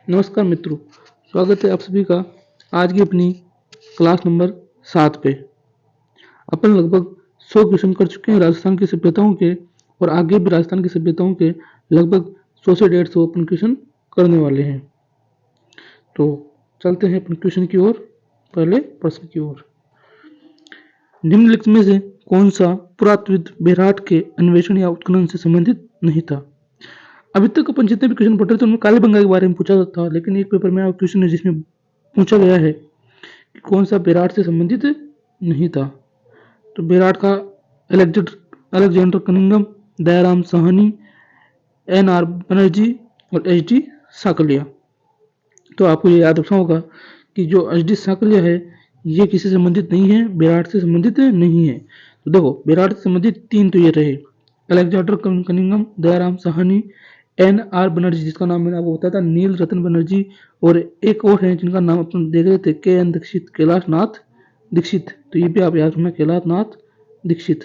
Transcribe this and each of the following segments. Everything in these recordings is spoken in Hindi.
नमस्कार मित्रों, स्वागत है आप सभी का आज की अपनी क्लास नंबर 7 पे। अपन लगभग 100 क्वेश्चन कर चुके हैं राजस्थान की सभ्यताओं के, और आगे भी राजस्थान की सभ्यताओं के लगभग 100 से 150 अपन क्वेश्चन करने वाले हैं। तो चलते हैं अपन क्वेश्चन की ओर। पहले प्रश्न की ओर। निम्नलिखित में से कौन सा पुरातत्वविद बेराट के अन्वेषण या उत्खनन से संबंधित नहीं था? अभी तक अपन जितने भी क्वेश्चन पढ़ रहे थे उनमें कालीबंगा के बारे में पूछा था, लेकिन एक पेपर में क्वेश्चन है जिसमें पूछा गया है कि कौन सा बेराट से संबंधित नहीं था। तो बेराट का Alexander Cunningham, Dayaram Sahni, NR. Banerjee और एच.डी. साकलिया। तो आपको ये याद रखना होगा कि जो एच.डी. साकलिया है ये किसी से संबंधित नहीं है, बेराट से संबंधित नहीं है। तो देखो बेराट से संबंधित 3 तो ये रहे, Alexander Cunningham, Dayaram Sahni, NR. Banerjee जिसका नाम मैंने आपको बताया था नील रतन बनर्जी, और एक और है जिनका नाम अपन देख रहे थे के.एन. दीक्षित, कैलाश नाथ दीक्षित। तो ये भी आप याद रखना, कैलाश नाथ दीक्षित।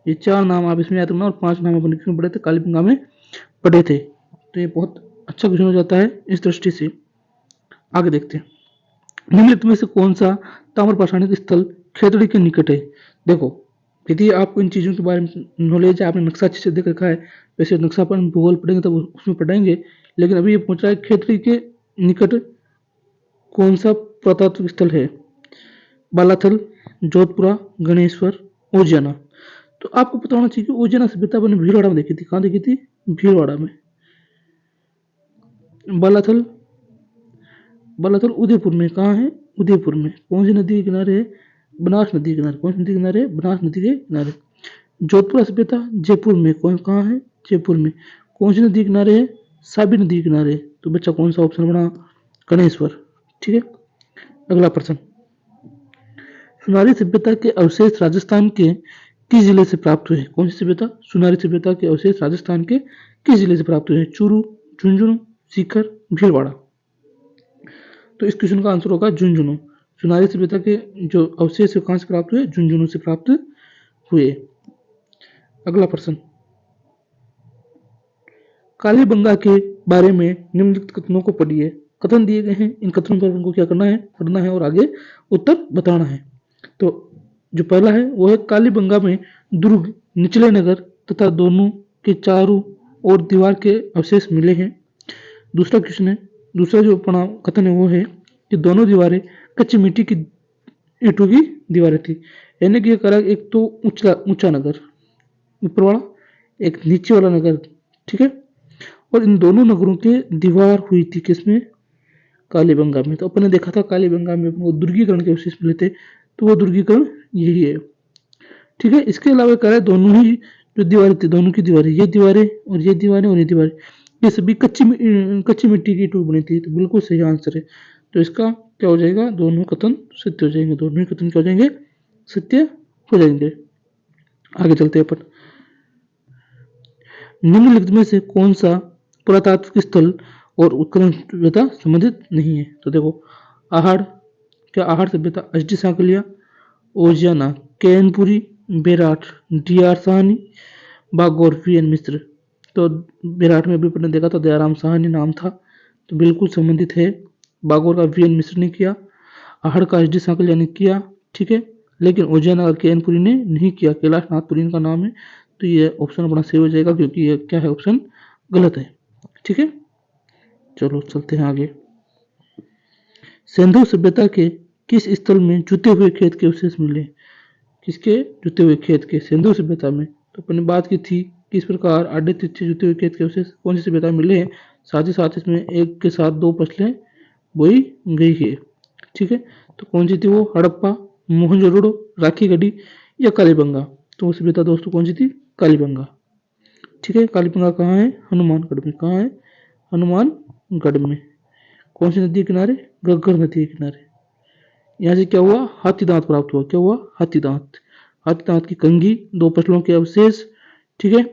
ये 4 नाम आप इसमें याद रखना, और 5 नाम अपन किसमें पढ़े थे? कालीबंगा में पढ़े थे। तो ये बहुत अच्छा क्वेश्चन हो जाता है इस दृष्टि से। आगे देखते हैं, निम्नलिखित में से कौन सा ताम्र पाषाणिक स्थल खेतड़ी के निकट है? देखो यदि आपको इन चीज़ों के बारे में नॉलेज है, आपने नक्शा अच्छे से देख रखा है, वैसे नक्शा पर भूगोल पढ़ेंगे तब उसमें पढ़ेंगे, लेकिन अभी ये पूछ रहा है खेतड़ी के निकट कौन सा पुरातत्व स्थल है? बालाथल, जोधपुरा, गणेश्वर, उज्जैना। तो आपको पता होना चाहिए कि उज्जैना सभ्यता मैंने भीलवाड़ा में देखी थी। कहाँ देखी थी? भीलवाड़ा में। बालाथल उदयपुर में। कहाँ है? उदयपुर में। कौन सी नदी के किनारे है? बनास नदी के किनारे। कौन सी नदी के किनारे? बनास नदी के किनारे। जोधपुर सभ्यता जयपुर में। कहाँ है? जयपुर में। कौन सी नदी के किनारे है? साबी नदी के किनारे। तो बच्चा कौन सा ऑप्शन बना? गणेश्वर। ठीक है, अगला प्रश्न। सुनारी सभ्यता के अवशेष राजस्थान के किस जिले से प्राप्त हुए? कौन सी सभ्यता? सुनारी सभ्यता के अवशेष राजस्थान के किस जिले से प्राप्त हुए? चूरू, झुंझुनू, सीकर, भीलवाड़ा। तो इस क्वेश्चन का आंसर होगा झुंझुनू। सुनारी सभ्यता के जो अवशेष कहाँ से प्राप्त हुए? झुंझुनू से प्राप्त हुए। अगला प्रश्न। कालीबंगा के बारे में निम्नलिखित कथनों को पढ़िए। कथन दिए गए हैं, इन कथनों पर हमको क्या करना है? पढ़ना है और आगे उत्तर बताना है। तो जो पहला है वो है कालीबंगा में दुर्ग, निचले नगर तथा दोनों के चारों ओर दीवार के अवशेष मिले हैं। दूसरा क्वेश्चन है, दूसरा जो कथन है वो है कि दोनों दीवारें कच्ची मिट्टी की ईंटों की दीवारें थी। यानी कि एक तो ऊंचा नगर ऊपर वाला, एक नीचे वाला नगर। ठीक है, और इन दोनों नगरों के दीवार हुई थी किसमें? कालीबंगा में। तो अपन ने देखा था कालीबंगा में वो दुर्गीकरण के अवशेष मिले थे, तो वो दुर्गीकरण यही है। ठीक है, इसके अलावा कह रहा है दोनों ही जो दीवारें थी, दोनों की दीवारें, ये दीवारें और ये दीवारें और ये दीवारें, ये सभी कच्ची मिट्टी की ईंटों बनी थी। तो बिल्कुल सही आंसर है। तो इसका क्या हो जाएगा? दोनों कथन सत्य हो जाएंगे। दोनों ही कथन क्या हो जाएंगे? सत्य हो जाएंगे। आगे चलते हैं अपन। निम्नलिखित में से कौन सा पुरातात्विक स्थल और उत्खनन सभ्यता संबंधित नहीं है? तो देखो आहड़, क्या आहड़ सभ्यता? HD. Sankalia, Oceania, कैनपुरी, बेराट, DR. Sahni, Bagore, VN. मिश्र। तो बेराट में भी अपने देखा था दयाराम साहनी नाम था, तो बिल्कुल संबंधित है। बागौर का वी.एन. मिश्र ने किया, आहड़ का एच.डी. साकलिया ने किया। ठीक है, लेकिन ओजियाना और कैनपुरी ने नहीं किया। कैलाश नाथपुरी इनका नाम है। तो ये ऑप्शन अपना सही हो जाएगा, क्योंकि ये क्या है? ऑप्शन गलत है। ठीक है, चलो चलते हैं आगे। सिंधु सभ्यता के किस स्थल में जुते हुए खेत के अवशेष मिले? किसके? जुते हुए खेत के। सिंधु सभ्यता में। तो अपने बात की थी किस प्रकार आड़े तिरछे जुते हुए खेत के अवशेष कौन सी सभ्यता में मिले हैं। साथ ही साथ इसमें एक के साथ दो फसलें बोई गई है। ठीक है, तो कौन सी थी वो? हड़प्पा, मोहनजोदड़ो, राखी गढ़ी या कालीबंगा। तो वो सभ्यता दोस्तों कौन सी थी? कालीबंगा। ठीक है, कालीबंगा कहाँ है? हनुमानगढ़ में। कहाँ है? हनुमानगढ़ में। कौन सी नदी के किनारे? घग्गर नदी के किनारे। यहाँ से क्या हुआ? हाथी दांत प्राप्त हुआ। क्या हुआ? हाथी दांत। हाथी दांत की कंघी, दो फसलों के अवशेष, ठीक है,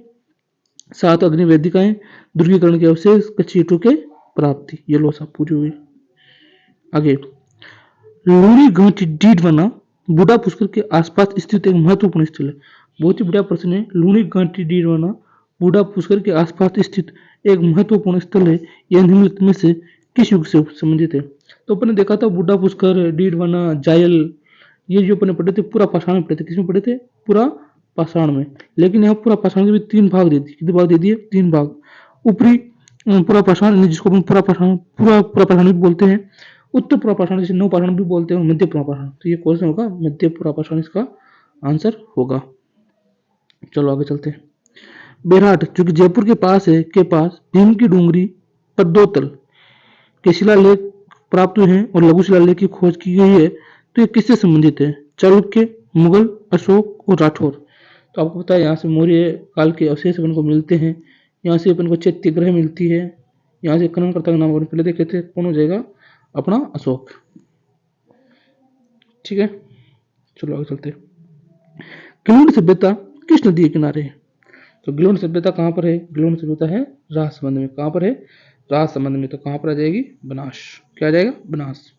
7 अग्नि वेदिकाएं, दुर्गीकरण के अवशेष, कच्ची ईंटों के प्राप्ति। ये लो सब पूरी हुई। आगे, लूणी घाटी डीडवाना बूढ़ा पुष्कर के आसपास स्थित एक महत्वपूर्ण स्थल है। बहुत ही बढ़िया प्रश्न है। लूणी घाटी डीडवाना बूढ़ा पुष्कर के आसपास स्थित एक महत्वपूर्ण स्थल है। यह निम्नलिखित में से किस युग से संबंधित है? तो अपन ने देखा था बूढ़ा पुष्कर, डीडवाना, जायल, ये जो अपन ने पढ़े थे पूरा पाषाण में पढ़े थे। किसमें पढ़े थे? पूरा पाषाण में। लेकिन यहाँ पूरा पाषाण के भी 3 भाग दे दिए। कितने भाग दे दिए? 3 भाग। ऊपरी पूरा पाषाण, जिसको अपन पूरा पाषाण भी बोलते हैं। उत्तर पूरा पाषाण, जिसे नव पाषाण भी बोलते हैं, मध्य पूरा पाषाण। तो ये क्वेश्चन होगा मध्य पूरा पाषाण, इसका आंसर होगा। चलो आगे चलते हैं। बेरहाट जो कि जयपुर के पास है, के पास भीम की डूंगरी, पद्मोतल के शिलालेख प्राप्त हुए हैं और लघु शिलालेख की खोज की गई है। तो ये किससे संबंधित है? चालुक्य, मुगल, अशोक और राठौर। तो आपको पता है यहाँ से मौर्य काल के अवशेष अपन को मिलते हैं। यहाँ से अपन को चैत्य ग्रह मिलती है। यहाँ से खननकर्ता का नाम अपन पहले देखे थे, कौन हो जाएगा? अपना अशोक। ठीक है, चलो आगे चलते हैं। गिलोन सभ्यता किस नदी के किनारे है? तो गिलोन सभ्यता कहाँ पर है? गिलोन सभ्यता है राजसमंद में। कहाँ पर है? राजसमंद में। तो कहाँ पर आ जाएगी? बनास। क्या आ जाएगा? बनास।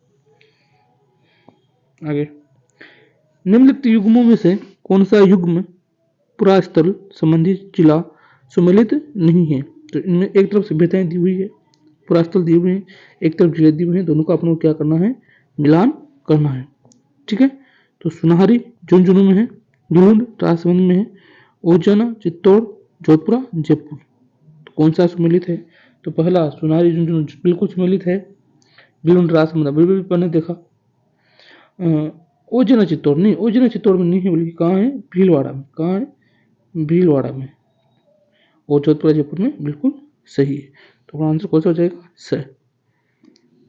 आगे, निम्नलिखित युग्मों में से कौन सा युग्म पुरास्थल संबंधी जिला सुमेलित नहीं है? तो इनमें एक तरफ सभ्यताएं दी हुई है, पुरास्थल दिए हुए हैं, एक तरफ जिले दिए हुए हैं। दोनों का अपने को क्या करना है? मिलान करना है। ठीक है, तो सुनाहरी झुंझुनू में है, गिलोन राजसमंद में है, ओजना, चित्तौड़, जोधपुरा, जयपुर। तो कौन सा सुमेलित है? तो पहला सुनाहरी झुंझुनू बिल्कुल सुमेलित है। गिलोन राजसमंद बिल्कुल भी मैंने देखा। ओजना चित्तौड़ नहीं, ओजना चित्तौड़ में नहीं है, बल्कि कहाँ है? भीलवाड़ा में। कहाँ है? भीलवाड़ा में। और जोधपुर जयपुर में बिल्कुल सही है। तो आंसर कौन सा हो जाएगा? स।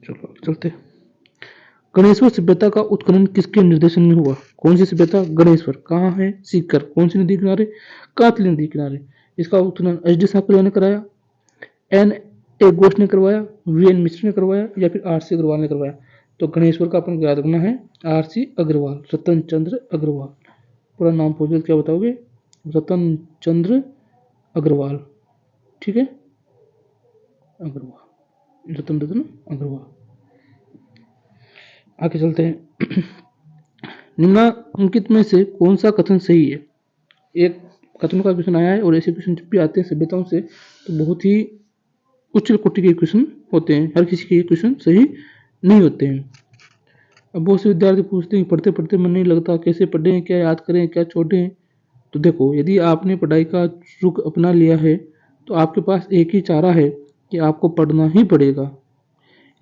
चलो चलते हैं। गणेश्वर सभ्यता का उत्खनन किसके निर्देशन में हुआ? कौन सी सभ्यता? गणेश्वर। कहाँ है? सीकर। कौन सी नदी किनारे? कातली नदी किनारे। इसका उत्खनन एच डी साकरिया ने कराया, एन ए घोष ने करवाया, वी एन मिश्र ने करवाया, या फिर आर सी अग्रवाल ने करवाया? तो गणेश्वर का अपन याद रखना है आर सी अग्रवाल, रतन चंद्र अग्रवाल। पूरा नाम पूछे क्या बताओगे? रतन चंद्र अग्रवाल। ठीक है, अग्रवाल, रतन अग्रवाल। आगे चलते हैं। निम्नलिखित में से कौन सा कथन सही है? एक कथन का क्वेश्चन आया है, और ऐसे क्वेश्चन जब भी आते हैं सभ्यताओं से तो बहुत ही उच्च कोटि के क्वेश्चन होते हैं। हर किसी के क्वेश्चन सही नहीं होते हैं। अब बहुत से विद्यार्थी पूछते हैं पढ़ते पढ़ते मन नहीं लगता, कैसे पढ़ें, क्या याद करें, क्या छोड़ें? तो देखो, यदि आपने पढ़ाई का रुख अपना लिया है तो आपके पास एक ही चारा है कि आपको पढ़ना ही पड़ेगा।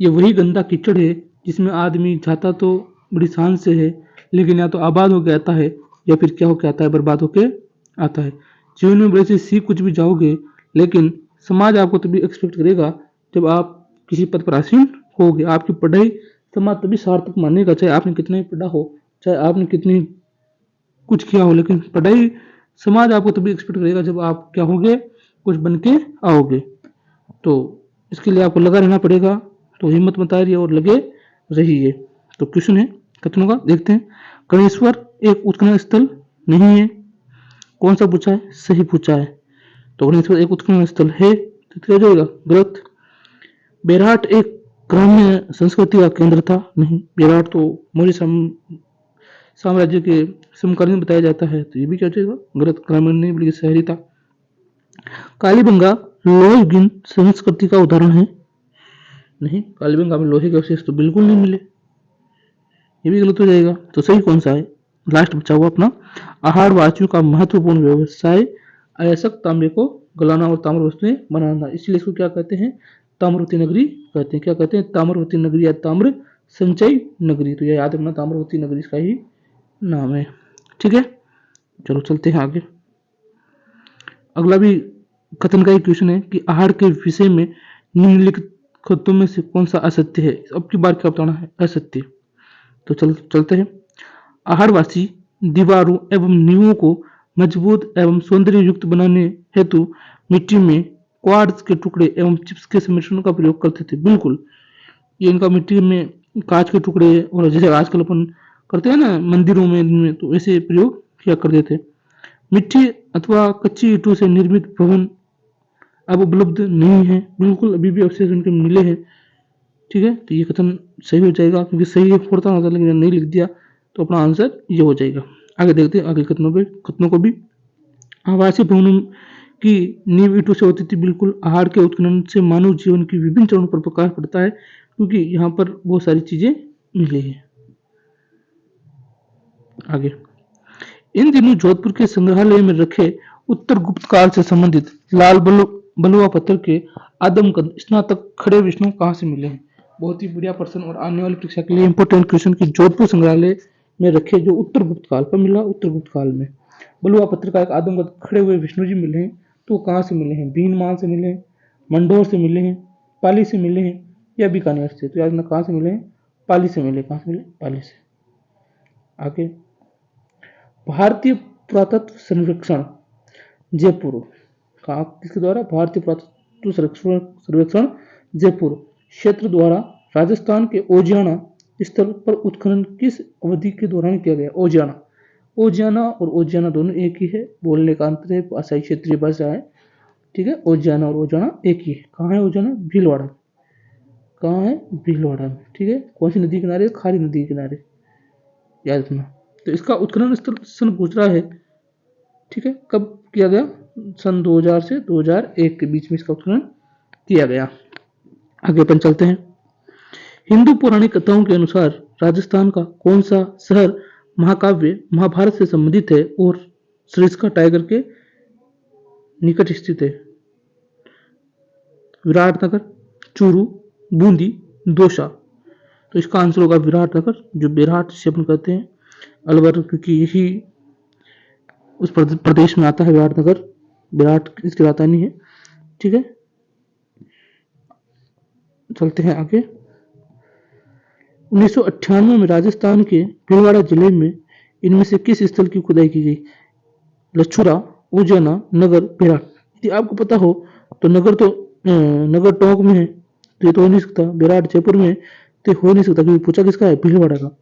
ये वही गंदा कीचड़ है जिसमें आदमी जाता तो बड़ी शान से है, लेकिन या तो आबाद होके आता है या फिर क्या होके आता है? बर्बाद होके आता है। जीवन में बड़े से सीख कुछ भी जाओगे, लेकिन समाज आपको तभी एक्सपेक्ट करेगा जब आप किसी पद पर आसीन होगे। आपकी पढ़ाई समाज तभी सार्थक मानेगा, चाहे आपने कितना ही पढ़ा हो, चाहे आपने कितनी कुछ किया हो, लेकिन पढ़ाई समाज आपको तभी एक्सपेक्ट करेगा जब आप क्या होगे? कुछ बन के आओगे। तो इसके लिए आपको लगा रहना पड़ेगा। तो हिम्मत मत हारिए और लगे रहिए। तो क्वेश्चन है कथनों का, देखते हैं। गणेश्वर एक उत्खनन स्थल नहीं है। कौन सा पूछा है? सही पूछा है। तो गणेश्वर एक उत्खनन स्थल है, तो क्या हो जाएगा? गलत। बेरहाट एक ग्राम्य संस्कृति का केंद्र था। नहीं, बेरहाट तो मौर्य साम्राज्य के समकालीन बताया जाता है, तो ये भी क्या हो जाएगा? गलत। ग्रामीण नहीं बल्कि शहरी था। कालीबंगा लोहयुगीन संस्कृति का उदाहरण है। नहीं, कालीबंगा में लोहे के अवशेष तो बिल्कुल नहीं मिले, ये भी गलत हो जाएगा। तो सही कौन सा है? लास्ट बचा हुआ अपना, आहारवासियों का महत्वपूर्ण व्यवसाय अयस्क तांबे को गलाना और ताम्र वस्तुएं बनाना, इसलिए इसको क्या कहते हैं? ताम्रवती नगरी कहते हैं। क्या कहते हैं? ताम्रवती नगरी या ताम्र संचय नगरी। तो यह याद रखना, ताम्रवती नगरी इसका ही नाम है। ठीक है, चलो चलते हैं आगे। अगला भी कथन का ही क्वेश्चन है कि आहार के विषय में निम्नलिखित कथनों में से कौन सा असत्य है? अब की बार क्या बताना है? असत्य। तो चलते हैं। आहारवासी दीवारों एवं नींवों को मजबूत एवं सौंदर्य युक्त बनाने हेतु मिट्टी में क्वार्ट्ज के टुकड़े एवं चिप्स के सम्मिश्रण का प्रयोग करते थे। बिल्कुल, ये इनका मिट्टी में कांच के टुकड़े, और जैसे आजकल अपन करते हैं ना मंदिरों में, तो ऐसे प्रयोग किया करते थे। मिट्टी अथवा कच्ची ईंटों से निर्मित भवन अब उपलब्ध नहीं है। बिल्कुल, अभी भी अवशेष उनके मिले हैं। ठीक है, तो ये कथन सही हो जाएगा, क्योंकि सही है फोड़ता होता, लेकिन नहीं लिख दिया, तो अपना आंसर ये हो जाएगा। आगे देखते हैं आगे कथनों को भी। आवासीय भवनों की नींव ईंटों से होती थी। बिल्कुल आहार के उत्खनन से मानव जीवन की विभिन्न चरणों पर प्रकाश पड़ता है, क्योंकि यहाँ पर बहुत सारी चीजें मिली है। आगे, इन दिनों जोधपुर के संग्रहालय में रखे उत्तर गुप्त काल से संबंधित लाल बलुआ पत्थर के आदमकद स्नातक खड़े विष्णु कहाँ से मिले हैं? बहुत ही बढ़िया प्रश्न और आने वाली परीक्षा के लिए इंपोर्टेंट क्वेश्चन की जोधपुर संग्रहालय में रखे जो उत्तर गुप्त काल पर मिला। उत्तर गुप्त काल में बलुआ पत्थर का एक आदमकद खड़े हुए विष्णु जी मिले हैं, तो कहाँ से मिले हैं? भीनमाल से मिले हैं, मंडोर से मिले हैं, पाली से मिले हैं या बीकानेर से? तो याद रखना कहाँ से मिले हैं? पाली से मिले। कहाँ से मिले? पाली से। आगे, भारतीय पुरातत्व सर्वेक्षण जयपुर का किसके द्वारा? भारतीय पुरातत्व सर्वेक्षण जयपुर क्षेत्र द्वारा राजस्थान के ओजियाना स्थल पर उत्खनन किस अवधि के दौरान किया गया? ओजियाना और ओजियाना दोनों एक ही है, बोलने का अंतर है, भाषाई क्षेत्रीय भाषा है। ठीक है, ओजियाना और ओजियाना एक ही है। कहाँ है ओजियाना? भीलवाड़ा। कहाँ है? भीलवाड़ा में। ठीक है, कौन सी नदी किनारे? खारी नदी के किनारे, याद रखना। तो इसका उत्खनन स्थल सन पूछ रहा है। ठीक है, कब किया गया? सन 2000 से 2001 के बीच में इसका उत्खनन किया गया। आगे अपन चलते हैं। हिंदू पौराणिक कथाओं के अनुसार राजस्थान का कौन सा शहर महाकाव्य महाभारत से संबंधित है और सरिस्का टाइगर के निकट स्थित है? विराटनगर, चूरू, बूंदी, दौसा। तो इसका आंसर होगा विराटनगर, जो विराट से अपन कहते हैं अलवर, क्योंकि यही उस प्रदेश में आता है विराटनगर। विराट इसकी राजधानी है। ठीक है, चलते हैं आगे। 1998 में राजस्थान के भीलवाड़ा जिले में इनमें से किस स्थल की खुदाई की गई? लछुरा, उजाना, नगर, विराट। यदि आपको पता हो तो नगर टोंक में है, तो ये तो हो नहीं सकता। विराट जयपुर में तो हो नहीं सकता, क्योंकि पूछा किसका है? भीलवाड़ा का।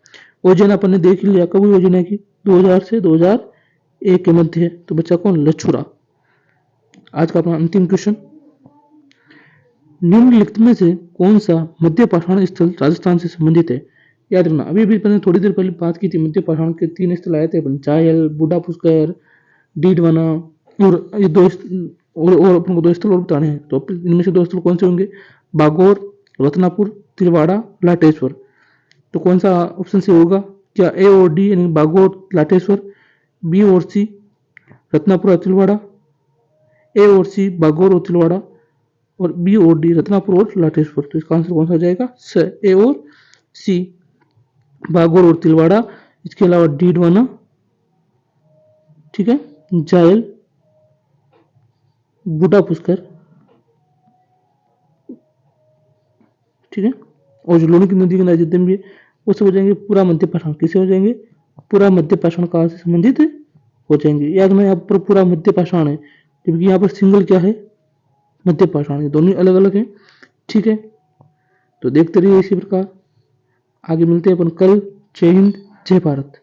ओजना अपन ने देख ही लिया, कब हुई ओजना की? 2000 से 2001 के मध्य है। तो बच्चा कौन? लछुरा। आज का अपना अंतिम क्वेश्चन, निम्नलिखित में से कौन सा मध्य पाषाण स्थल राजस्थान से संबंधित है? याद रखना, अभी भी मैंने थोड़ी देर पहले बात की थी, मध्य पाषाण के 3 स्थल आए थे अपन, चायल, बूढ़ा पुष्कर, डीडवाना, और ये और अपन को 2 स्थल और बताने हैं। तो इनमें से 2 स्थल कौन से होंगे? बागोर, रत्नापुर, तिलवाड़ा, लाटेश्वर। तो कौन सा ऑप्शन से होगा? क्या ए और डी यानी बागोर, लाटेश्वर, बी और सी रत्नापुर और तिलवाड़ा, ए और सी बागोर और तिलवाड़ा, और बी और डी रत्नापुर और लाटेश्वर? तो इसका आंसर कौन सा हो जाएगा? ए और सी बागोर और तिलवाड़ा। इसके अलावा डीडवाना, ठीक है, जायल, बूढ़ा पुष्कर, ठीक है, और जो लोनी की नदी के किनारे जितने भी वो सब हो जाएंगे पूरा मध्य पाषाण। किसे हो जाएंगे? पूरा मध्य पाषाण काल से संबंधित हो जाएंगे। याद रखना, यहाँ पर पूरा मध्य पाषाण है, जबकि यहाँ पर सिंगल क्या है? मध्य पाषाण है। दोनों अलग अलग हैं। ठीक है, तो देखते रहिए इसी प्रकार। आगे मिलते हैं अपन कल। जय हिंद, जय भारत।